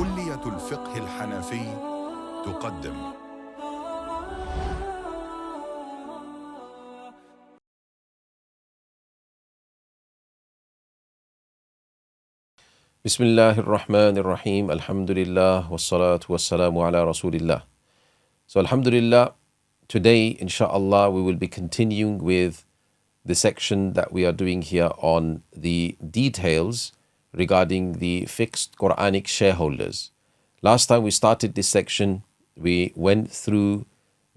كلية الفقه الحنفي تقدم. Bismillahir Rahmanir Rahim. Alhamdulillah wassalatu wassalamu ala Rasulillah. So Alhamdulillah, today inshallah we will be continuing with the section that we are doing here on the details regarding the fixed Quranic shareholders. Last time we started this section, we went through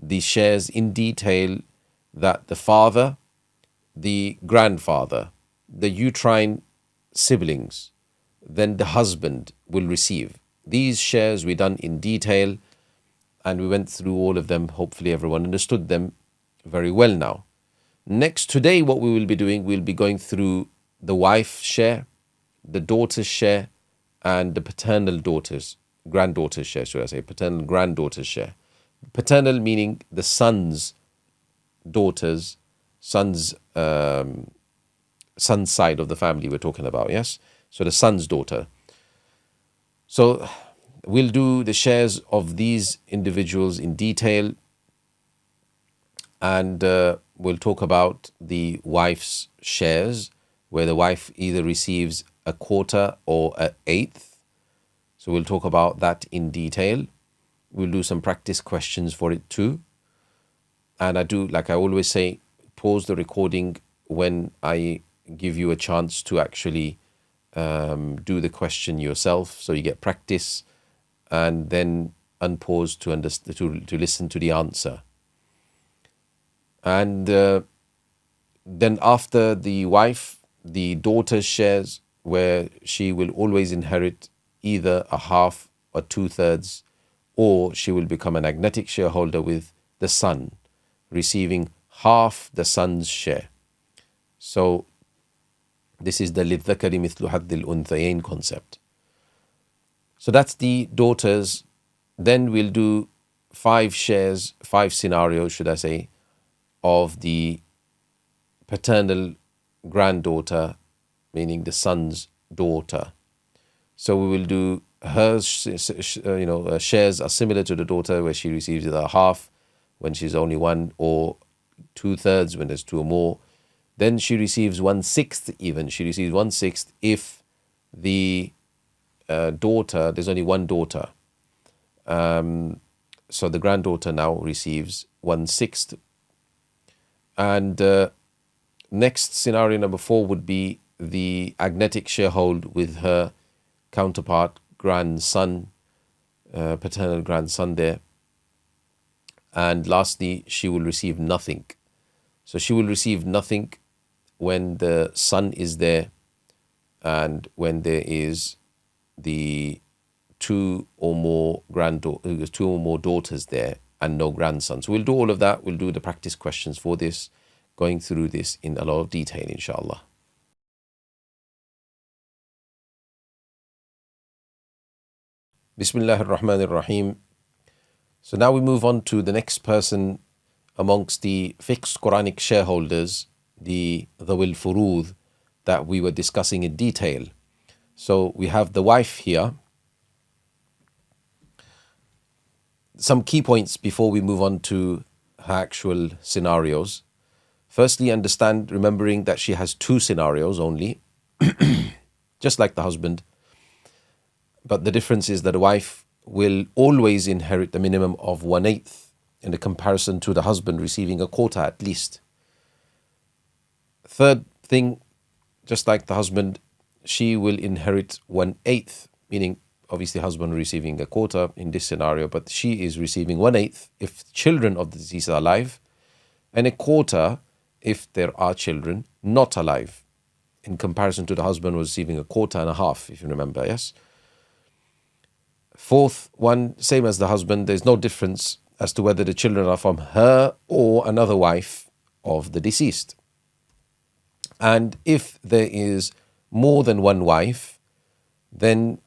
the shares in detail that the father, the grandfather, the uterine siblings, then the husband will receive. These shares we done in detail and we went through all of them. Hopefully everyone understood them very well now. Next, today what we will be doing, we'll be going through the wife share, the daughter's share, and the paternal daughters, granddaughter's share, should I say, paternal granddaughter's share. Paternal meaning the son's daughters, son's side of the family we're talking about, yes? So the son's daughter. So we'll do the shares of these individuals in detail, and we'll talk about the wife's shares, where the wife either receives a quarter or an eighth. So we'll talk about that in detail. We'll do some practice questions for it too. And I do, like I always say, pause the recording when I give you a chance to actually do the question yourself, so you get practice, and then unpause to listen to the answer. And then after the wife, the daughter shares, where she will always inherit either a half or 2/3, or she will become an agnatic shareholder with the son, receiving half the son's share. So this is the لِلذَّكَرِ مِثْلُ حَظِّ الْأُنْثَيَيْنِ concept. So that's the daughters. Then we'll do 5 shares, 5 scenarios, should I say, of the paternal granddaughter, meaning the son's daughter. So we will do her, shares are similar to the daughter, where she receives either half when she's only one, or 2/3 when there's 2 or more. Then she receives 1/6 even. She receives 1/6 if the daughter, there's only one daughter. So the granddaughter now receives 1/6. And next scenario number 4 would be the agnatic sharehold with her counterpart grandson, paternal grandson there. And lastly, she will receive nothing. So she will receive nothing when the son is there, and when there is the 2 or more daughters there and no grandsons. So we'll do all of that. We'll do the practice questions for this, going through this in a lot of detail, inshallah. Bismillahir Rahmanir Rahim. So now we move on to the next person amongst the fixed Quranic shareholders, the Dhawil Furud, that we were discussing in detail. So we have the wife here. Some key points before we move on to her actual scenarios. Firstly, remembering that she has 2 scenarios only, just like the husband. But the difference is that the wife will always inherit the minimum of 1/8 in the comparison to the husband receiving a quarter at least. Third thing, just like the husband, she will inherit 1/8, meaning obviously husband receiving a quarter in this scenario, but she is receiving 1/8 if children of the deceased are alive, and a quarter if there are children not alive, in comparison to the husband was receiving a quarter and a half, if you remember, yes? Fourth one, same as the husband, there's no difference as to whether the children are from her or another wife of the deceased. And if there is more than one wife, then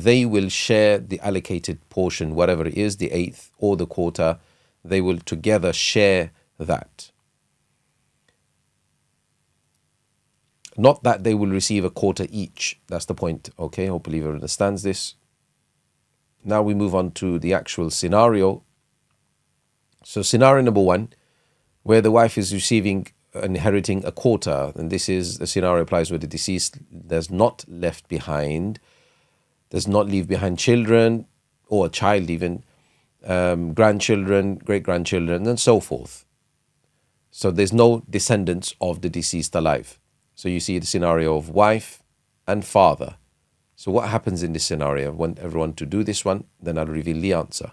they will share the allocated portion, whatever it is, the 1/8 or the quarter, they will together share that. Not that they will receive a quarter each. That's the point. Okay, hopefully everyone understands this. Now we move on to the actual scenario. So scenario number 1, where the wife is inheriting a quarter, and this is the scenario applies where the deceased does not leave behind children, or a child even, grandchildren, great-grandchildren, and so forth. So there's no descendants of the deceased alive. So you see the scenario of wife and father. So what happens in this scenario? I want everyone to do this one, then I'll reveal the answer.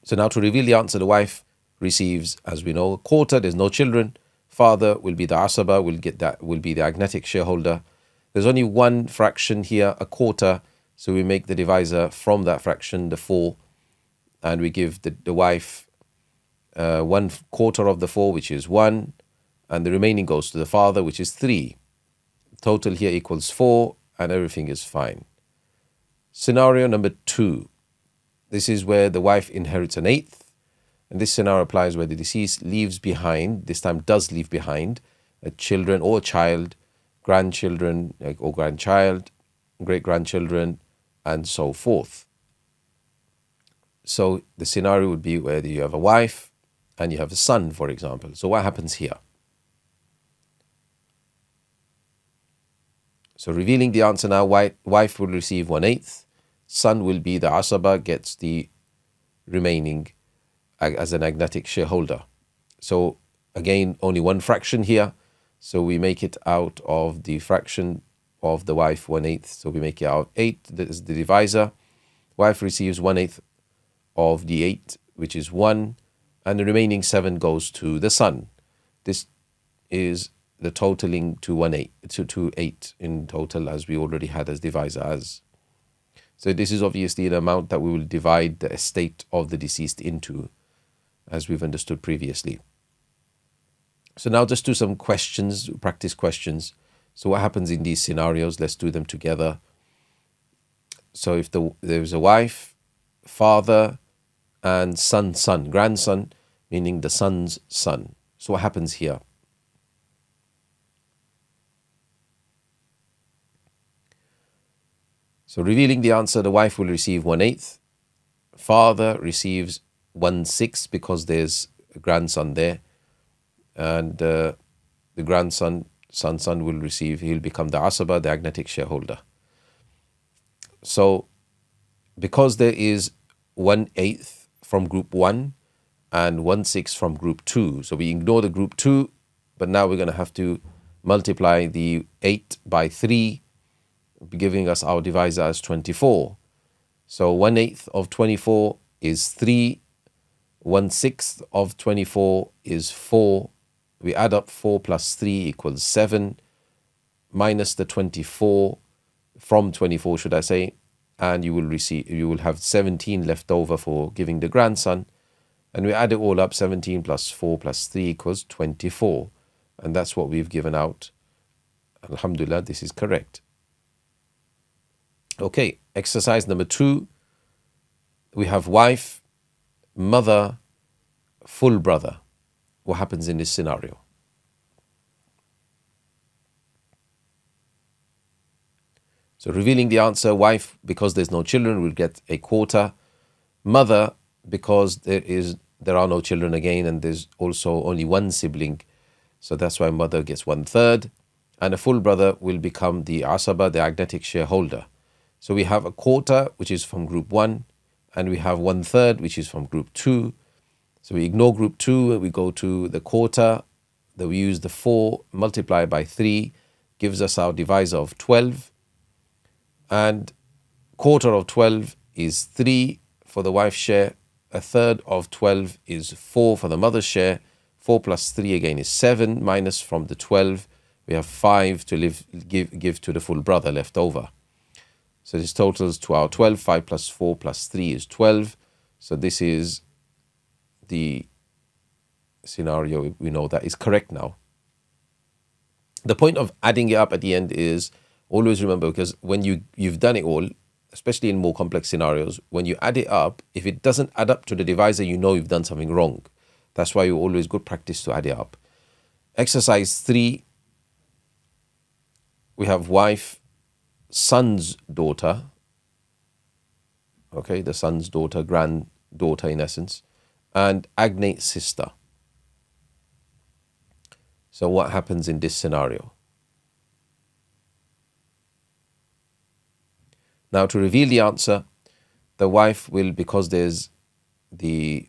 So now to reveal the answer, the wife receives, as we know, a quarter. There's no children. Father will be the asaba, will be the agnatic shareholder. There's only one fraction here, a quarter. So we make the divisor from that fraction, the 4, and we give the wife 1/4 of the 4, which is 1, and the remaining goes to the father, which is 3. Total here equals 4, and everything is fine. Scenario number 2. This is where the wife inherits an 1/8, and this scenario applies where the deceased leaves behind, this time does leave behind, a children or a child, grandchildren or grandchild, great-grandchildren, and so forth. So the scenario would be where you have a wife and you have a son, for example. So what happens here? So revealing the answer now, wife will receive 1/8. Son will be the asaba, gets the remaining as an agnatic shareholder. So again, only one fraction here. So we make it out of the fraction of the wife, 1/8. So we make it out 8, that is the divisor. Wife receives 1/8 of the 8, which is 1, and the remaining 7 goes to the son. This is the totaling to 8 in total, as we already had as divisor as. So this is obviously an amount that we will divide the estate of the deceased into, as we've understood previously. So now just do some questions, practice questions. So what happens in these scenarios? Let's do them together. So if there's a wife, father, and son, grandson, meaning the son's son. So what happens here? So revealing the answer, the wife will receive 1/8. Father receives 1/6 because there's a grandson there. And the grandson, son will receive, he'll become the asaba, the agnatic shareholder. So because there is 1/8 from group 1 and 1/6 from group 2, so we ignore the group 2, but now we're going to have to multiply the 8 by 3, giving us our divisor as 24. So 1/8 of 24 is 3, 1/6 of 24 is 4. We add up 4 plus 3 equals 7, minus the 24, from 24 should I say, and you will have 17 left over for giving the grandson, and we add it all up, 17 plus 4 plus 3 equals 24, and that's what we've given out. Alhamdulillah, this is correct. Okay, exercise number 2. We have wife, mother, full brother. What happens in this scenario? So revealing the answer, wife, because there's no children, will get a quarter. Mother, because there are no children again, and there's also only one sibling, so that's why mother gets 1/3. And a full brother will become the asaba, the agnatic shareholder. So we have a quarter, which is from group 1, and we have 1/3, which is from group 2. So we ignore group 2, we go to the quarter, that we use the 4 multiplied by 3, gives us our divisor of 12. And quarter of 12 is 3 for the wife's share. 1/3 of 12 is 4 for the mother's share. 4 plus 3 again is 7, minus from the 12, we have 5 to give to the full brother left over. So this totals to our 12. 5 plus 4 plus 3 is 12. So this is the scenario we know that is correct now. The point of adding it up at the end is, always remember, because when you've done it all, especially in more complex scenarios, when you add it up, if it doesn't add up to the divisor, you know you've done something wrong. That's why you always good practice to add it up. Exercise 3, we have wife, son's daughter, okay, the son's daughter, granddaughter in essence, and agnate sister. So what happens in this scenario? Now, to reveal the answer, the wife will, because there's the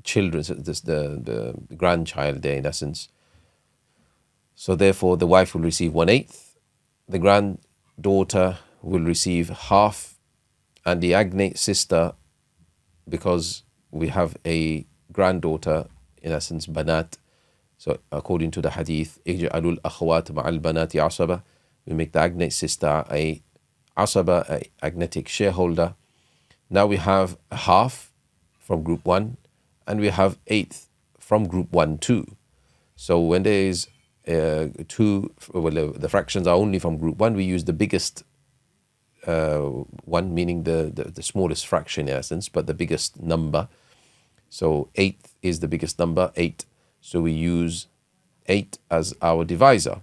children, the grandchild there in essence, so therefore the wife will receive 1/8, the granddaughter will receive half, and the agnate sister, because we have a granddaughter, in essence, banat. So according to the hadith, اجعلوا الأخوات مع البنات عصبة, we make the agnate sister a asaba, a agnetic shareholder. Now we have a half from group 1, and we have 1/8 from group 1 too. So when there is two, well, the fractions are only from group 1, we use the biggest one, meaning the smallest fraction in essence, but the biggest number. So 8 is the biggest number, 8. So we use 8 as our divisor.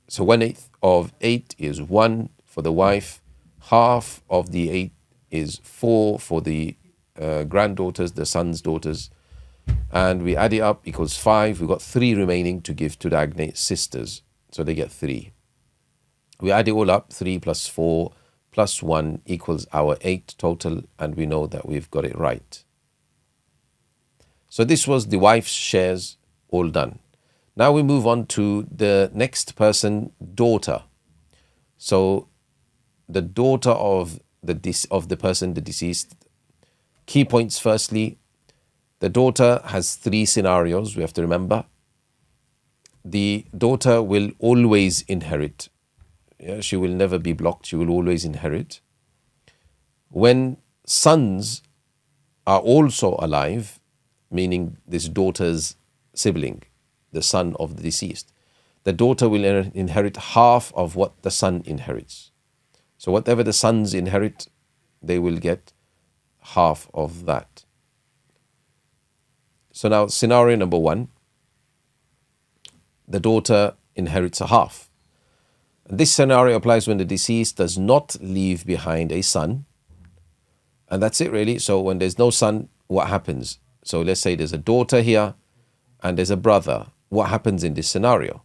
So 1/8 of 8 is 1 for the wife, half of the 8 is 4 for the granddaughters, the son's daughters, and we add it up equals 5. We've got 3 remaining to give to the agnate sisters, so they get 3. We add it all up, 3 plus 4 plus 1 equals our 8 total, and we know that we've got it right. So this was the wife's shares, all done. Now we move on to the next person, daughter. So the daughter of the person, the deceased. Key points firstly, the daughter has 3 scenarios we have to remember. The daughter will always inherit. Yeah, she will never be blocked, she will always inherit. When sons are also alive, meaning this daughter's sibling, the son of the deceased, the daughter will inherit half of what the son inherits. So whatever the sons inherit, they will get half of that. So now scenario number 1, the daughter inherits a half. This scenario applies when the deceased does not leave behind a son, and that's it really. So when there's no son, what happens? So let's say there's a daughter here and there's a brother. What happens in this scenario?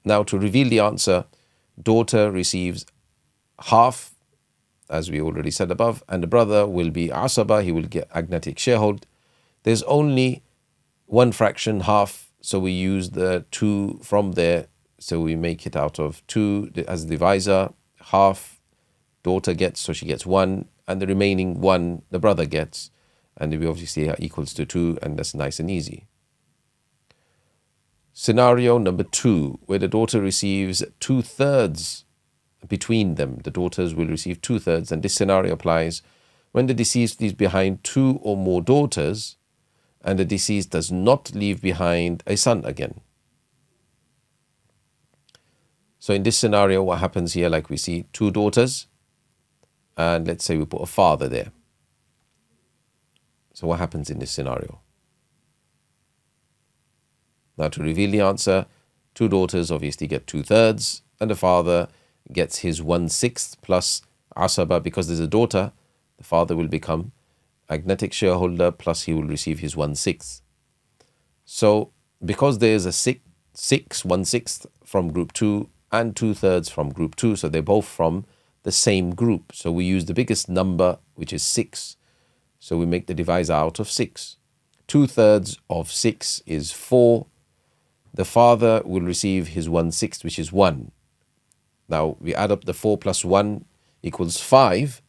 Now, to reveal the answer, daughter receives half, as we already said above, and the brother will be asaba, he will get agnetic sharehold. There's only one fraction, half, so we use the 2 from there, so we make it out of 2 as divisor. Half daughter gets, so she gets 1, and the remaining 1 the brother gets, and we obviously are equals to 2, and that's nice and easy. Scenario number 2, where the daughter receives 2/3 between them. The daughters will receive 2/3, and this scenario applies when the deceased leaves behind 2 or more daughters and the deceased does not leave behind a son again. So in this scenario, what happens here, like we see 2 daughters, and let's say we put a father there. So what happens in this scenario? Now, to reveal the answer, 2 daughters obviously get 2/3, and the father gets his 1/6 plus asaba. Because there's a daughter, the father will become agnetic shareholder, plus he will receive his 1/6. So because there's a 1/6 from group 2 and 2/3 from group 2, so they're both from the same group. So we use the biggest number, which is 6. So we make the divisor out of 6. 2/3 of 6 is 4. The father will receive his 1/6, which is 1. Now we add up the 4 plus 1 equals 5,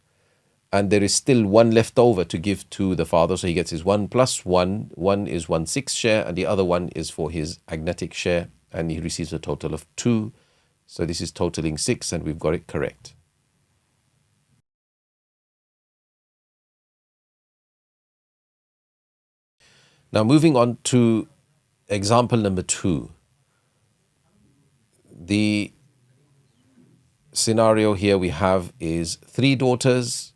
and there is still 1 left over to give to the father, so he gets his 1 plus 1. 1 is 1/6 share, and the other 1 is for his agnetic share, and he receives a total of 2. So this is totaling 6, and we've got it correct. Now moving on to example number 2. The scenario here we have is 3 daughters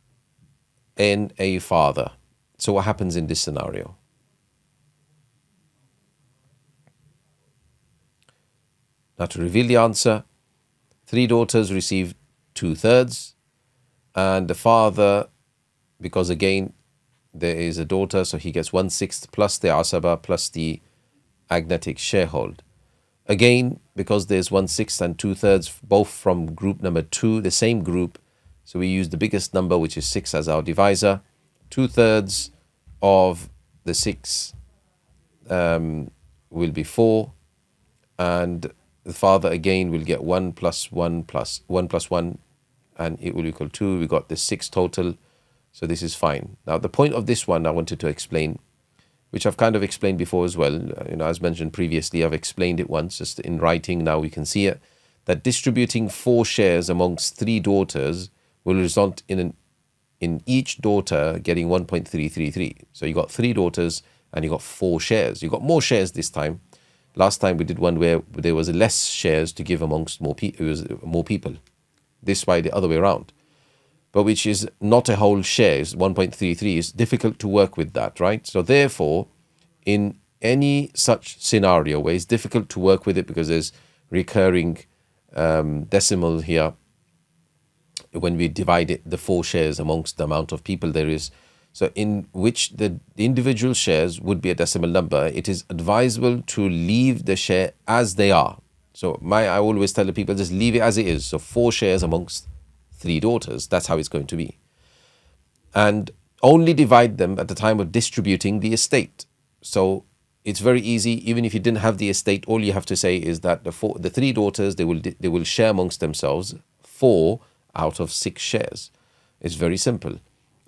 and a father. So what happens in this scenario? Now to reveal the answer, 3 daughters receive 2/3, and the father, because again there is a daughter, so he gets 1/6 plus the asaba plus the agnatic sharehold. Again, because there's 1/6 and 2/3, both from group number 2, the same group, so we use the biggest number, which is 6, as our divisor. 2/3 of the 6 will be 4, and the father again will get 1 plus 1 plus 1 plus 1, and it will equal 2. We got the 6 total, so this is fine. Now the point of this one I wanted to explain, which I've kind of explained before as well. As mentioned previously, I've explained it once, just in writing. Now we can see it, that distributing 4 shares amongst 3 daughters will result in each daughter getting 1.333. So you got 3 daughters and you got 4 shares. You got more shares this time. Last time we did one where there was less shares to give amongst more people. This way the other way around. But which is not a whole share, is 1.33. It's difficult to work with that, right? So therefore, in any such scenario where it's difficult to work with it because there's recurring decimal here, when we divide it, the 4 shares amongst the amount of people there is, so in which the individual shares would be a decimal number, it is advisable to leave the share as they are. So I always tell the people, just leave it as it is. So 4 shares amongst 3 daughters, that's how it's going to be. And only divide them at the time of distributing the estate. So it's very easy. Even if you didn't have the estate, all you have to say is that the 3 daughters, they will share amongst themselves 4 out of 6 shares. It's very simple.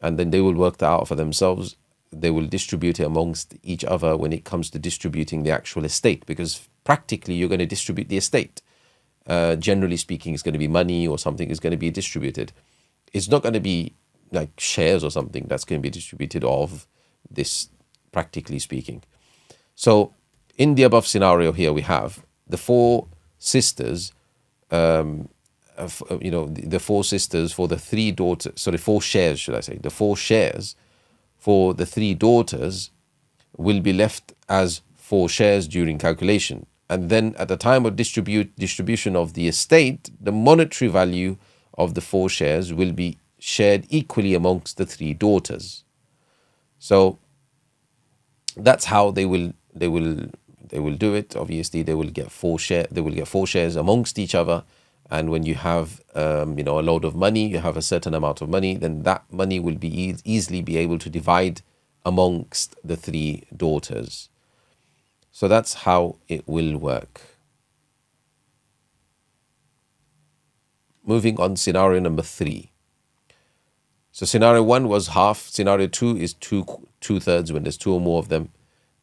And then they will work that out for themselves. They will distribute it amongst each other when it comes to distributing the actual estate, because practically you're going to distribute the estate. Generally speaking, it's going to be money or something is going to be distributed. It's not going to be like shares or something that's going to be distributed of this, practically speaking. So in the above scenario here, we have the 4 sisters, the 4 sisters for the 3 daughters, sorry, 4 shares, should I say. The 4 shares for the 3 daughters will be left as 4 shares during calculation. And then at the time of distribution of the estate, the monetary value of the 4 shares will be shared equally amongst the 3 daughters. So that's how they will do it. Obviously, they will get 4 shares amongst each other. And when you have a load of money, you have a certain amount of money, then that money will be easily be able to divide amongst the 3 daughters. So that's how it will work. Moving on, scenario number 3. So scenario 1 was half. Scenario 2 is 2/3 when there's 2 or more of them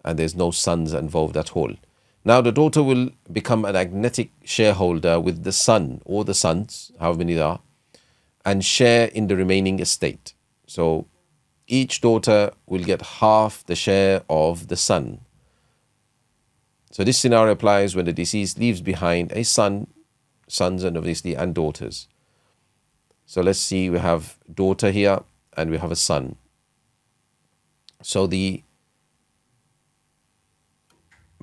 and there's no sons involved at all. Now the daughter will become an agnatic shareholder with the son or the sons, however many there are, and share in the remaining estate. So each daughter will get half the share of the son. So this scenario applies when the deceased leaves behind a sons and obviously and daughters. So let's see, we have daughter here and we have a son. So the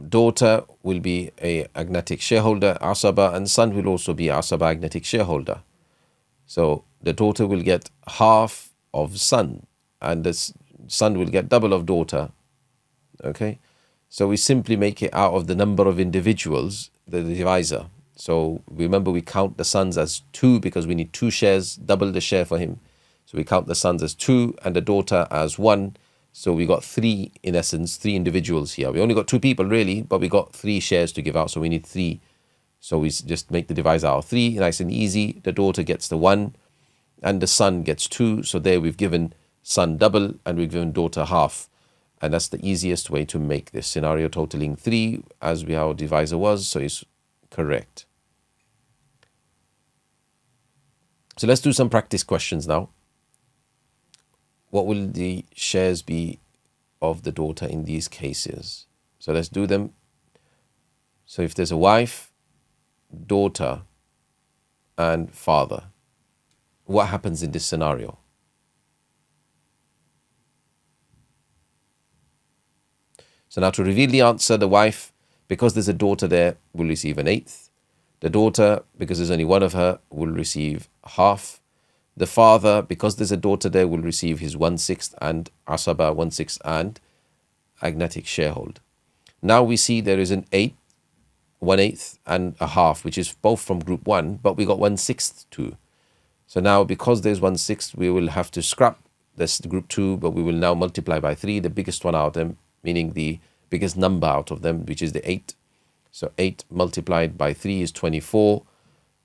daughter will be a agnatic shareholder, asaba, and son will also be asaba, agnatic shareholder. So the daughter will get half of son and the son will get double of daughter. Okay, so we simply make it out of the number of individuals, the divisor. So remember, we count the sons as 2 because we need 2 shares, double the share for him. So we count the sons as 2 and the daughter as 1. So we got 3, in essence, 3 individuals here. We only got 2 people really, but we got 3 shares to give out, so we need 3. So we just make the divisor out of 3, nice and easy. The daughter gets the 1 and the son gets 2. So there we've given son double and we've given daughter half. And that's the easiest way to make this scenario, totaling 3 as our divisor was, so it's correct. So let's do some practice questions now. What will the shares be of the daughter in these cases? So let's do them. So if there's a wife, daughter, and father, what happens in this scenario? So now to reveal the answer, the wife, because there's a daughter there, will receive an 1/8. The daughter, because there's only one of her, will receive half. The father, because there's a daughter there, will receive his 1/6 and asaba 1/6 and agnatic sharehold. Now we see there is an 8, 1/8 and a half, which is both from group 1, but we got 1/6 too. So now because there's 1/6, we will have to scrap this group 2, but we will now multiply by 3, the biggest one out of them, meaning the biggest number out of them, which is the 8. So 8 multiplied by 3 is 24.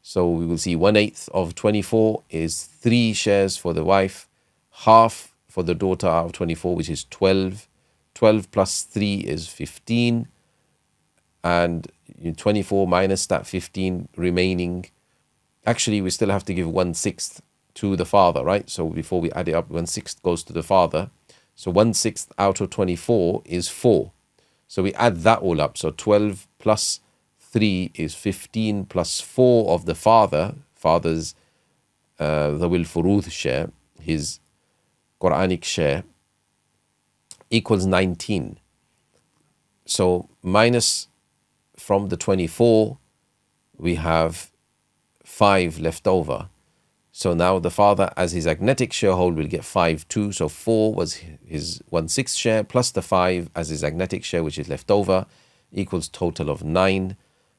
So we will see 1/8 of 24 is 3 shares for the wife, half for the daughter out of 24, which is 12. 12 plus 3 is 15. And 24 minus that 15 remaining. Actually, we still have to give 1/6 to the father, right? So before we add it up, 1/6 goes to the father. So 1/6 out of 24 is 4. So we add that all up. So 12 plus 3 is 15 plus 4 of the father's Dhawil Furuth share, his Quranic share, equals 19. So minus from the 24, we have 5 left over. So now the father, as his agnatic sharehold, will get 5 too. So 4 was his 1/6 share, plus the 5 as his agnatic share, which is left over, equals total of 9.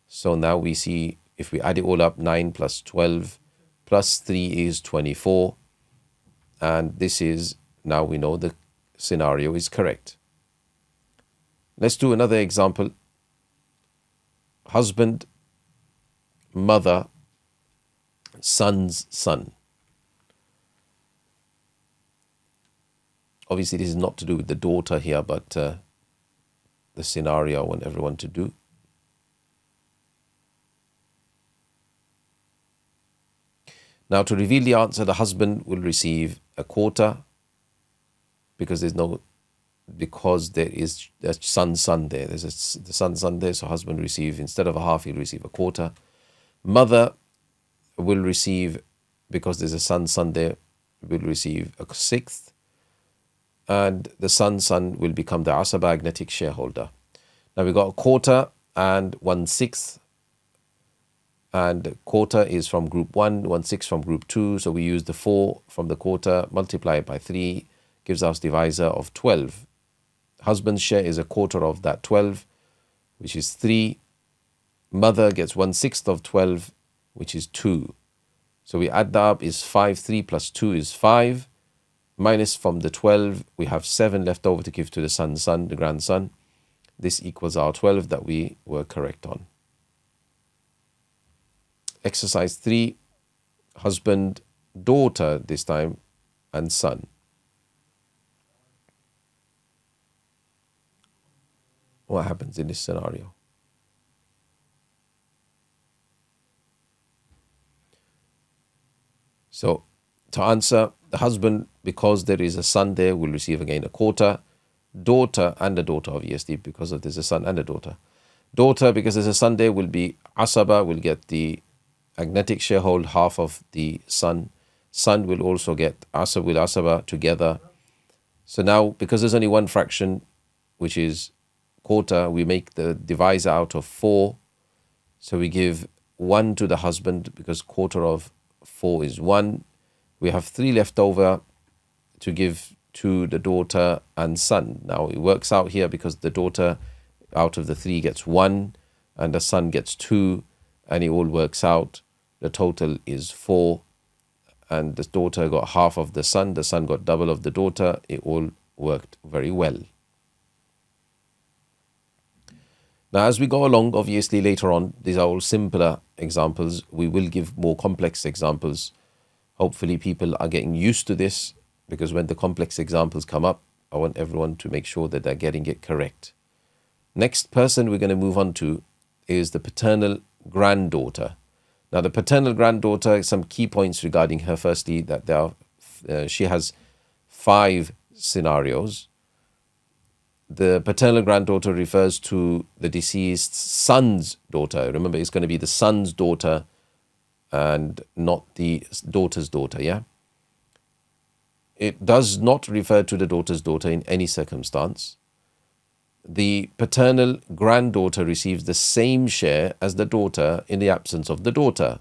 So now we see, if we add it all up, 9 plus 12 plus 3 is 24. And this is, now we know the scenario is correct. Let's do another example. Husband, mother, son's son. Obviously, this is not to do with the daughter here, but the scenario I want everyone to do. Now, to reveal the answer, the husband will receive a quarter because there is a son there. There's the son there, so husband will receive, instead of a half, he'll receive a quarter. Mother will receive, because there's a son there, will receive a 1/6. And the son will become the asaba agnatic shareholder. Now we got a quarter and 1/6. And quarter is from group 1, 1/6 from group 2. So we use the 4 from the quarter, multiply it by 3, gives us divisor of 12. Husband's share is a quarter of that 12, which is 3. Mother gets 1/6 of 12, which is 2. So we add that up, is 5. 3 plus 2 is 5. Minus from the 12, we have 7 left over to give to the son, the grandson. This equals our 12 that we were correct on. Exercise 3, husband, daughter this time, and son. What happens in this scenario? So, to answer, the husband, because there is a son there, will receive again a quarter. Daughter and a daughter, obviously, because there's a son and a daughter. Daughter, because there's a son there, will be asaba, will get the agnatic sharehold, half of the son. Son will also get asaba together. So now, because there's only one fraction, which is quarter, we make the divisor out of 4. So we give 1 to the husband, because quarter of 4 is 1. We have 3 left over to give to the daughter and son. Now it works out here because the daughter out of the 3 gets 1 and the son gets 2, and it all works out. The total is 4, and the daughter got half of the son got double of the daughter. It all worked very well. Now, as we go along, obviously later on, these are all simpler examples. We will give more complex examples. Hopefully people are getting used to this, because when the complex examples come up, I want everyone to make sure that they're getting it correct. Next person we're going to move on to is the paternal granddaughter. Now, the paternal granddaughter, some key points regarding her. Firstly, that she has 5 scenarios. The paternal granddaughter refers to the deceased son's daughter. Remember, it's going to be the son's daughter and not the daughter's daughter, yeah? It does not refer to the daughter's daughter in any circumstance. the paternal granddaughter receives the same share as the daughter in the absence of the daughter.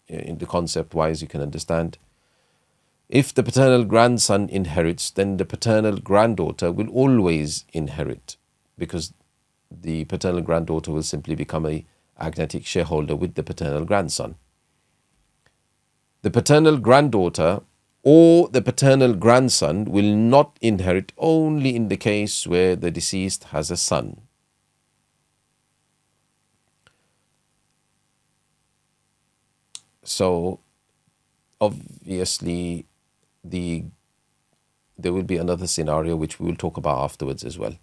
In the concept wise, you can understand. If the paternal grandson inherits, then the paternal granddaughter will always inherit, because the paternal granddaughter will simply become a agnatic shareholder with the paternal grandson. The paternal granddaughter or the paternal grandson will not inherit only in the case where the deceased has a son. So obviously there will be another scenario which we will talk about afterwards as well.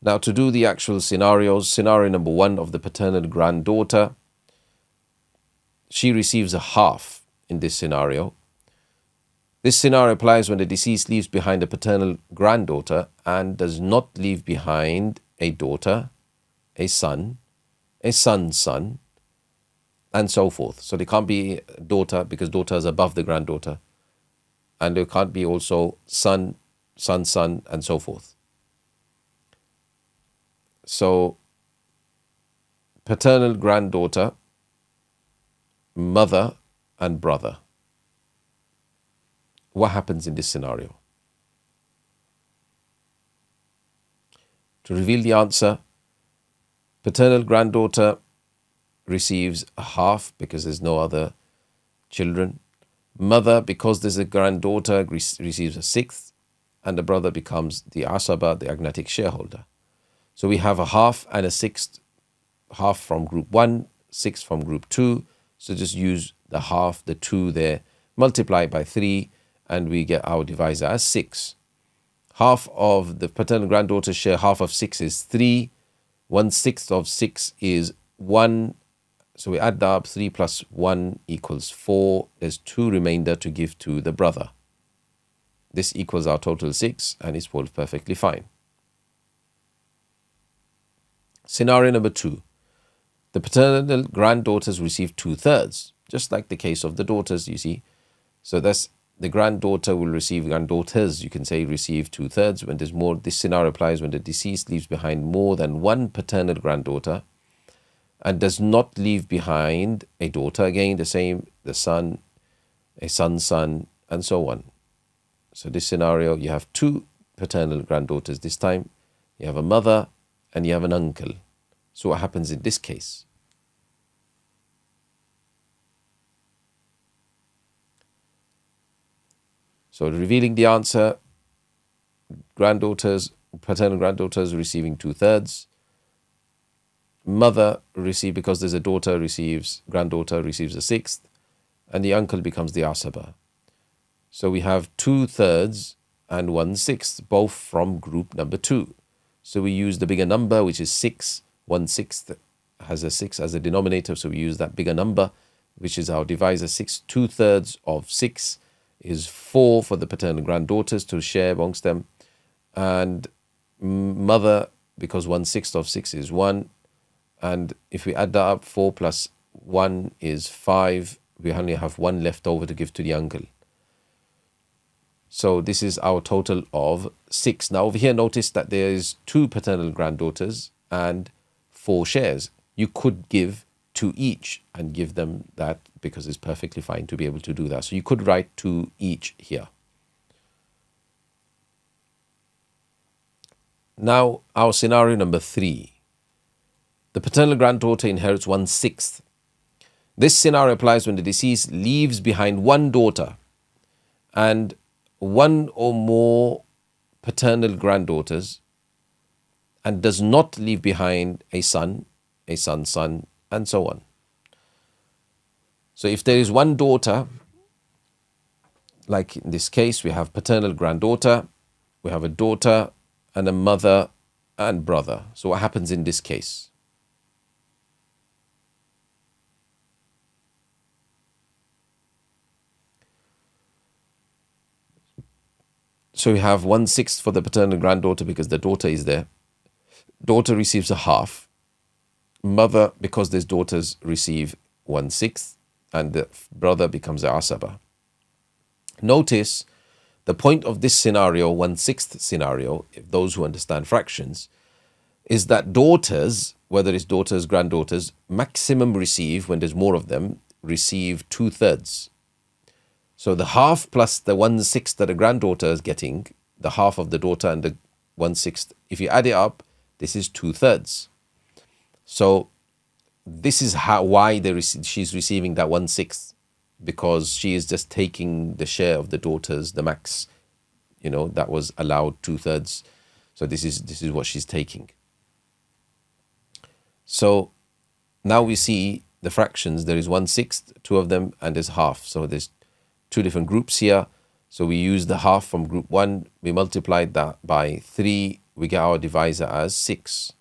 Now, to do the actual scenarios, scenario number 1 of the paternal granddaughter, she receives a half in this scenario. This scenario applies when the deceased leaves behind a paternal granddaughter and does not leave behind a daughter, a son, a son's son, and so forth. So there can't be daughter because daughter is above the granddaughter. And there can't be also son, son's son, and so forth. So paternal granddaughter, mother, and brother. What happens in this scenario? To reveal the answer, paternal granddaughter receives a half because there's no other children. Mother, because there's a granddaughter, receives a sixth, and the brother becomes the asaba, the agnatic shareholder. So we have a half and a sixth, half from group 1, 6 from group 2. So just use the half, the 2 there, multiply by 3, and we get our divisor as 6. Half of the paternal granddaughter's share, half of 6 is 3. 1/6 of 6 is 1. So we add that up, 3 plus 1 equals 4. There's 2 remainder to give to the brother. This equals our total 6, and it's all perfectly fine. Scenario number 2. The paternal granddaughters receive 2/3, just like the case of the daughters, you see. So that's the granddaughter will receive, granddaughters, you can say, receive 2/3 when there's more. This scenario applies when the deceased leaves behind more than one paternal granddaughter and does not leave behind a daughter. Again, the same, the son, a son's son, and so on. So this scenario, you have 2 paternal granddaughters this time. You have a mother and you have an uncle. So what happens in this case? So revealing the answer, granddaughters, paternal granddaughters receiving 2/3. Mother receive, because there's a daughter, granddaughter receives a sixth, and the uncle becomes the asaba. So we have 2/3 and 1/6, both from group number 2. So we use the bigger number, which is 6. 1/6 has a 6 as a denominator, so we use that bigger number, which is our divisor 6. 2/3 of 6 is 4 for the paternal granddaughters to share amongst them. And mother, because 1/6 of 6 is 1. And if we add that up, 4 plus 1 is 5. We only have 1 left over to give to the uncle. So this is our total of 6. Now over here, notice that there is 2 paternal granddaughters and 4 shares. You could give 2 each and give them that, because it's perfectly fine to be able to do that. So you could write 2 each here. Now our scenario number 3. The paternal granddaughter inherits 1/6. This scenario applies when the deceased leaves behind one daughter and one or more paternal granddaughters and does not leave behind a son, a son's son, and so on. So if there is one daughter, like in this case, we have paternal granddaughter, we have a daughter and a mother and brother. So what happens in this case? So we have 1/6 for the paternal granddaughter because the daughter is there. Daughter receives a half. Mother, because there's daughters, receive 1/6, and the brother becomes a asaba. Notice the point of this scenario, 1/6 scenario, if those who understand fractions, is that daughters, whether it's daughters, granddaughters, maximum receive, when there's more of them, receive 2/3. So the half plus the 1/6 that a granddaughter is getting, the half of the daughter and the 1/6, if you add it up, this is 2/3. So this is why she's receiving that 1/6, because she is just taking the share of the daughters, the max, that was allowed 2/3. So this is what she's taking. So now we see the fractions. There is 1/6, two of them, and there's half. So there's two different groups here. So we use the half from group 1. We multiplied that by 3. We get our divisor as 6.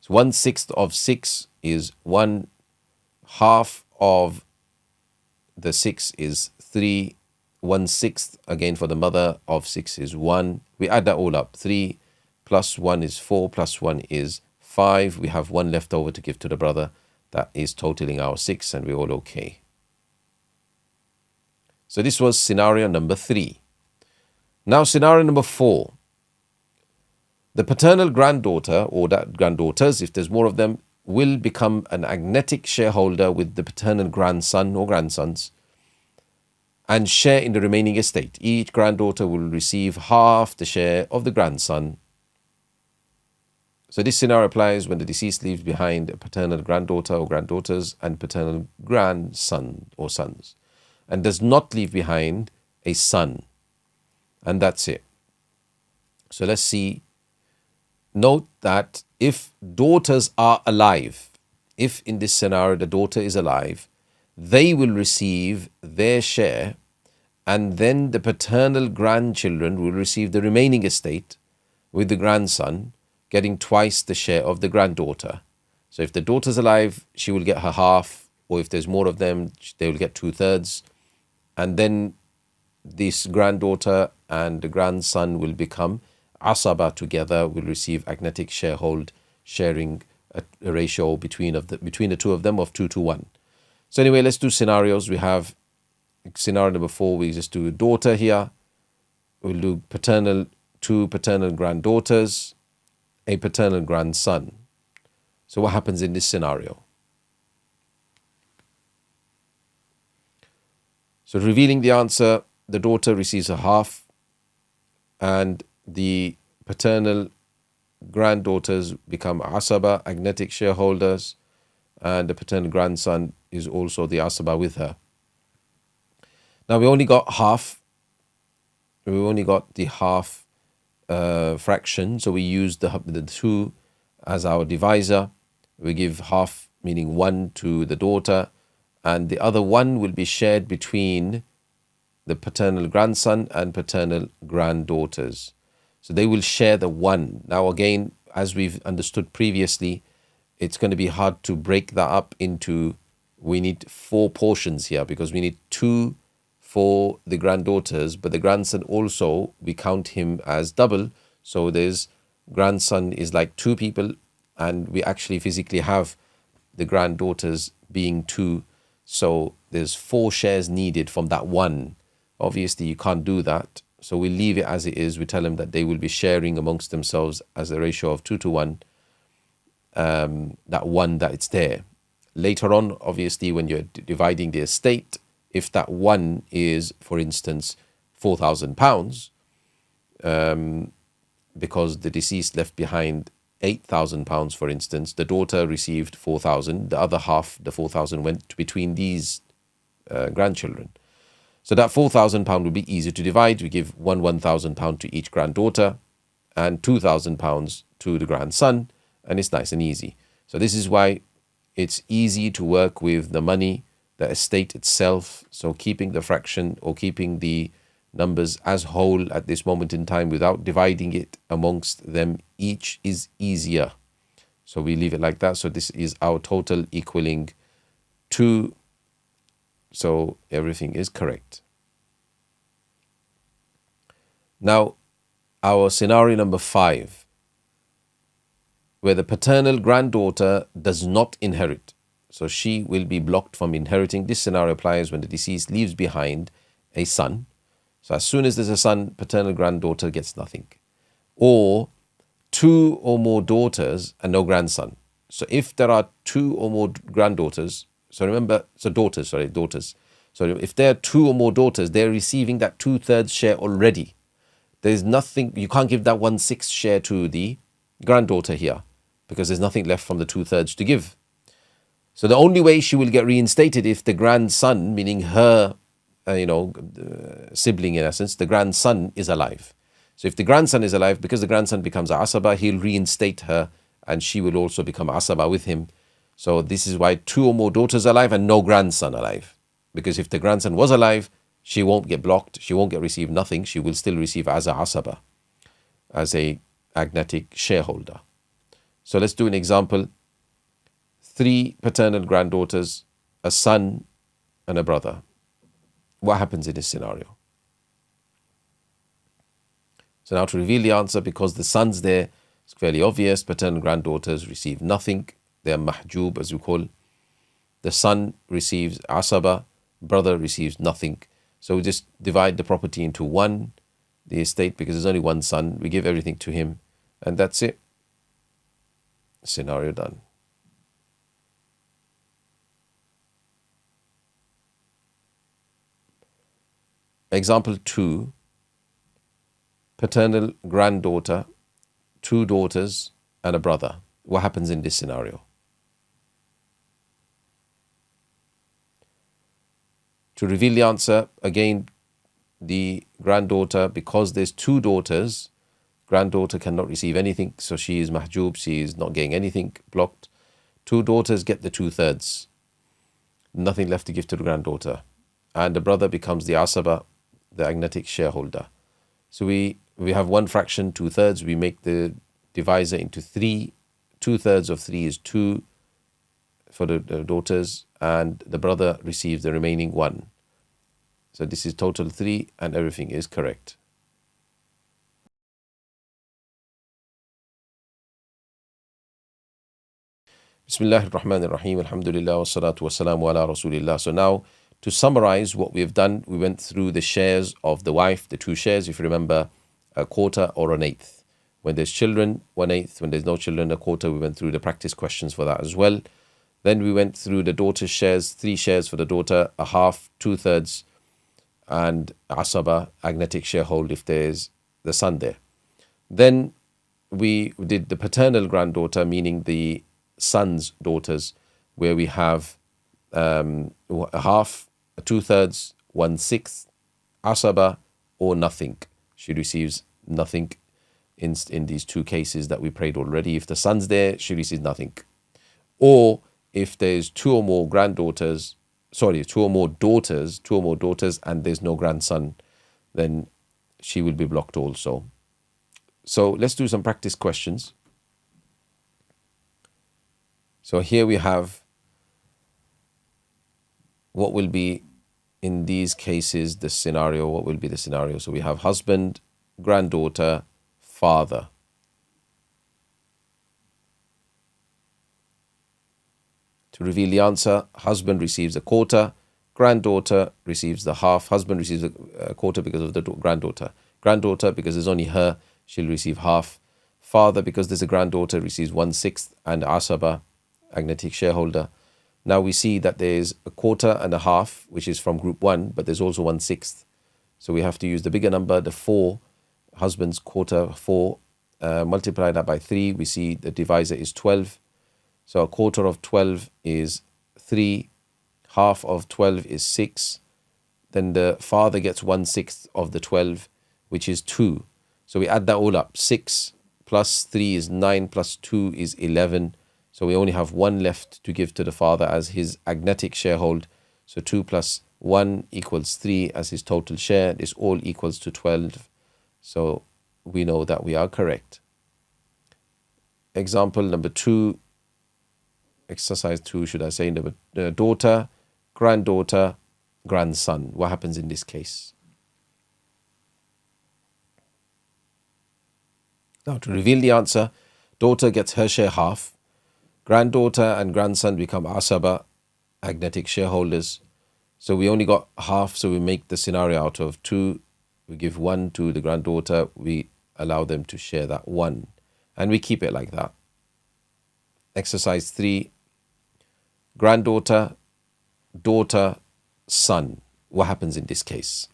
So 1/6 of 6 is 1. Half of the 6 is 3. 1/6 again for the mother of 6 is 1. We add that all up. 3 plus 1 is 4 plus 1 is 5. We have 1 left over to give to the brother. That is totaling our 6, and we're all okay. So this was scenario number 3. Now scenario number 4. The paternal granddaughter, or that granddaughters, if there's more of them, will become an agnetic shareholder with the paternal grandson or grandsons and share in the remaining estate. Each granddaughter will receive half the share of the grandson. So this scenario applies when the deceased leaves behind a paternal granddaughter or granddaughters and paternal grandson or sons, and does not leave behind a son. And that's it. So let's see. Note that if daughters are alive, if in this scenario the daughter is alive, they will receive their share, and then the paternal grandchildren will receive the remaining estate, with the grandson getting twice the share of the granddaughter. So if the daughter's alive, she will get her half, or if there's more of them, they will get 2/3. And then this granddaughter and the grandson will become asaba together, will receive agnetic sharing a ratio between the two of them of 2:1. So anyway, let's do scenarios. We have scenario number 4. We just do a daughter here. We'll do two paternal granddaughters, a paternal grandson. So what happens in this scenario? So revealing the answer, the daughter receives a half, and the paternal granddaughters become asaba, agnetic shareholders, and the paternal grandson is also the asaba with her. Now we only got half. We only got the half fraction, so we use the 2 as our divisor. We give half, meaning 1, to the daughter, and the other 1 will be shared between the paternal grandson and paternal granddaughters. So they will share the 1. Now again, as we've understood previously, it's going to be hard to break that up into, we need 4 portions here, because we need 2 for the granddaughters, but the grandson also, we count him as double. So there's grandson is like 2 people, and we actually physically have the granddaughters being 2. So there's 4 shares needed from that 1. Obviously, you can't do that. So we leave it as it is. We tell them that they will be sharing amongst themselves as a ratio of 2:1, that 1 that it's there. Later on, obviously, when you're dividing the estate, if that 1 is, for instance, £4,000, because the deceased left behind £8,000, for instance, the daughter received 4,000, the other half, the 4,000, went between these grandchildren. So that £4,000 will be easy to divide. We give £1,000 to each granddaughter and £2,000 to the grandson, and it's nice and easy. So this is why it's easy to work with the money, the estate itself. So keeping the fraction or keeping the numbers as whole at this moment in time without dividing it amongst them each is easier. So we leave it like that. So this is our total equaling 2. So everything is correct. Now, our scenario number 5, where the paternal granddaughter does not inherit. So she will be blocked from inheriting. This scenario applies when the deceased leaves behind a son. So as soon as there's a son, paternal granddaughter gets nothing. Or two or more daughters and no grandson. So if there are two or more granddaughters, daughters. So if there are two or more daughters, they're receiving that 2/3 share already. There's nothing, you can't give that 1/6 share to the granddaughter here because there's nothing left from the 2/3 to give. So the only way she will get reinstated if the grandson, meaning her, sibling in essence, the grandson is alive. So if the grandson is alive, because the grandson becomes asaba, he'll reinstate her and she will also become asaba with him. So this is why two or more daughters alive and no grandson alive. Because if the grandson was alive, she won't get blocked, she won't receive nothing, she will still receive as a asaba, as a agnatic shareholder. So let's do an example. 3 paternal granddaughters, a son and a brother. What happens in this scenario? So now to reveal the answer, because the son's there, it's fairly obvious. Paternal granddaughters receive nothing. They are mahjub, as we call. The son receives asaba, brother receives nothing. So we just divide the property into one, the estate, because there's only one son. We give everything to him, and that's it. Scenario done. Example 2. Paternal granddaughter, 2 daughters and a brother. What happens in this scenario? To reveal the answer, again, the granddaughter, because there's 2 daughters, granddaughter cannot receive anything, so she is mahjub, she is not getting anything, blocked. 2 daughters get the 2/3. Nothing left to give to the granddaughter. And the brother becomes the asaba, the agnatic shareholder. So we have one fraction, 2/3. We make the divisor into 3. 2/3 of 3 is 2 for the daughters, and the brother receives the remaining 1. So this is total 3, and everything is correct. Bismillahir Rahmanir Rahim. Alhamdulillah wassalatu wassalamu ala Rasulillah. So now, to summarize what we have done, we went through the shares of the wife, the 2 shares, if you remember, a quarter or an eighth. When there's children, 1/8. When there's no children, a quarter. We went through the practice questions for that as well. Then we went through the daughter's shares, 3 shares for the daughter, a half, 2/3, and asaba, agnatic sharehold if there's the son there. Then we did the paternal granddaughter, meaning the son's daughters, where we have a half, 2/3, 1/6, asaba, or nothing. She receives nothing in these 2 cases that we prayed already. If the son's there, she receives nothing. Or if there's 2 or more daughters, and there's no grandson, then she will be blocked also. So let's do some practice questions. So here we have what will be in these cases the scenario. What will be the scenario? So we have husband, granddaughter, father. To reveal the answer, husband receives a quarter, granddaughter receives the half. Husband receives a quarter because of the granddaughter. Granddaughter, because there's only her, she'll receive half. Father, because there's a granddaughter, receives 1/6, and asaba, agnatic shareholder. Now we see that there's a quarter and a half, which is from group 1, but there's also 1/6. So we have to use the bigger number, the 4, husband's quarter, 4, multiply that by 3, we see the divisor is 12. So a quarter of 12 is 3, half of 12 is 6. Then the father gets 1/6 of the 12, which is 2. So we add that all up. 6 plus 3 is 9, plus 2 is 11. So we only have 1 left to give to the father as his agnatic sharehold. So 2 plus 1 equals 3 as his total share. This all equals to 12. So we know that we are correct. Example number 2, exercise 2, should I say, daughter, granddaughter, grandson. What happens in this case? Now to reveal the answer, daughter gets her share half. Granddaughter and grandson become asaba, agnatic shareholders. So we only got half, so we make the scenario out of 2. We give 1 to the granddaughter. We allow them to share that 1. And we keep it like that. Exercise 3. Granddaughter, daughter, son. What happens in this case?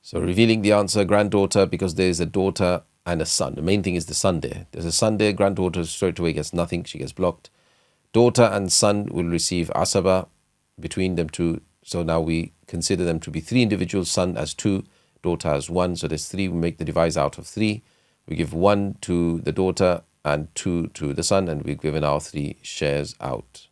So revealing the answer, granddaughter, because there is a daughter and a son. The main thing is the son there. There's a son there, granddaughter straight away gets nothing, she gets blocked. Daughter and son will receive asaba between them two. So now we consider them to be 3 individuals, son as 2, daughter as 1. So there's 3, we make the divisor out of 3. We give 1 to the daughter and 2 to the son, and we've given our 3 shares out.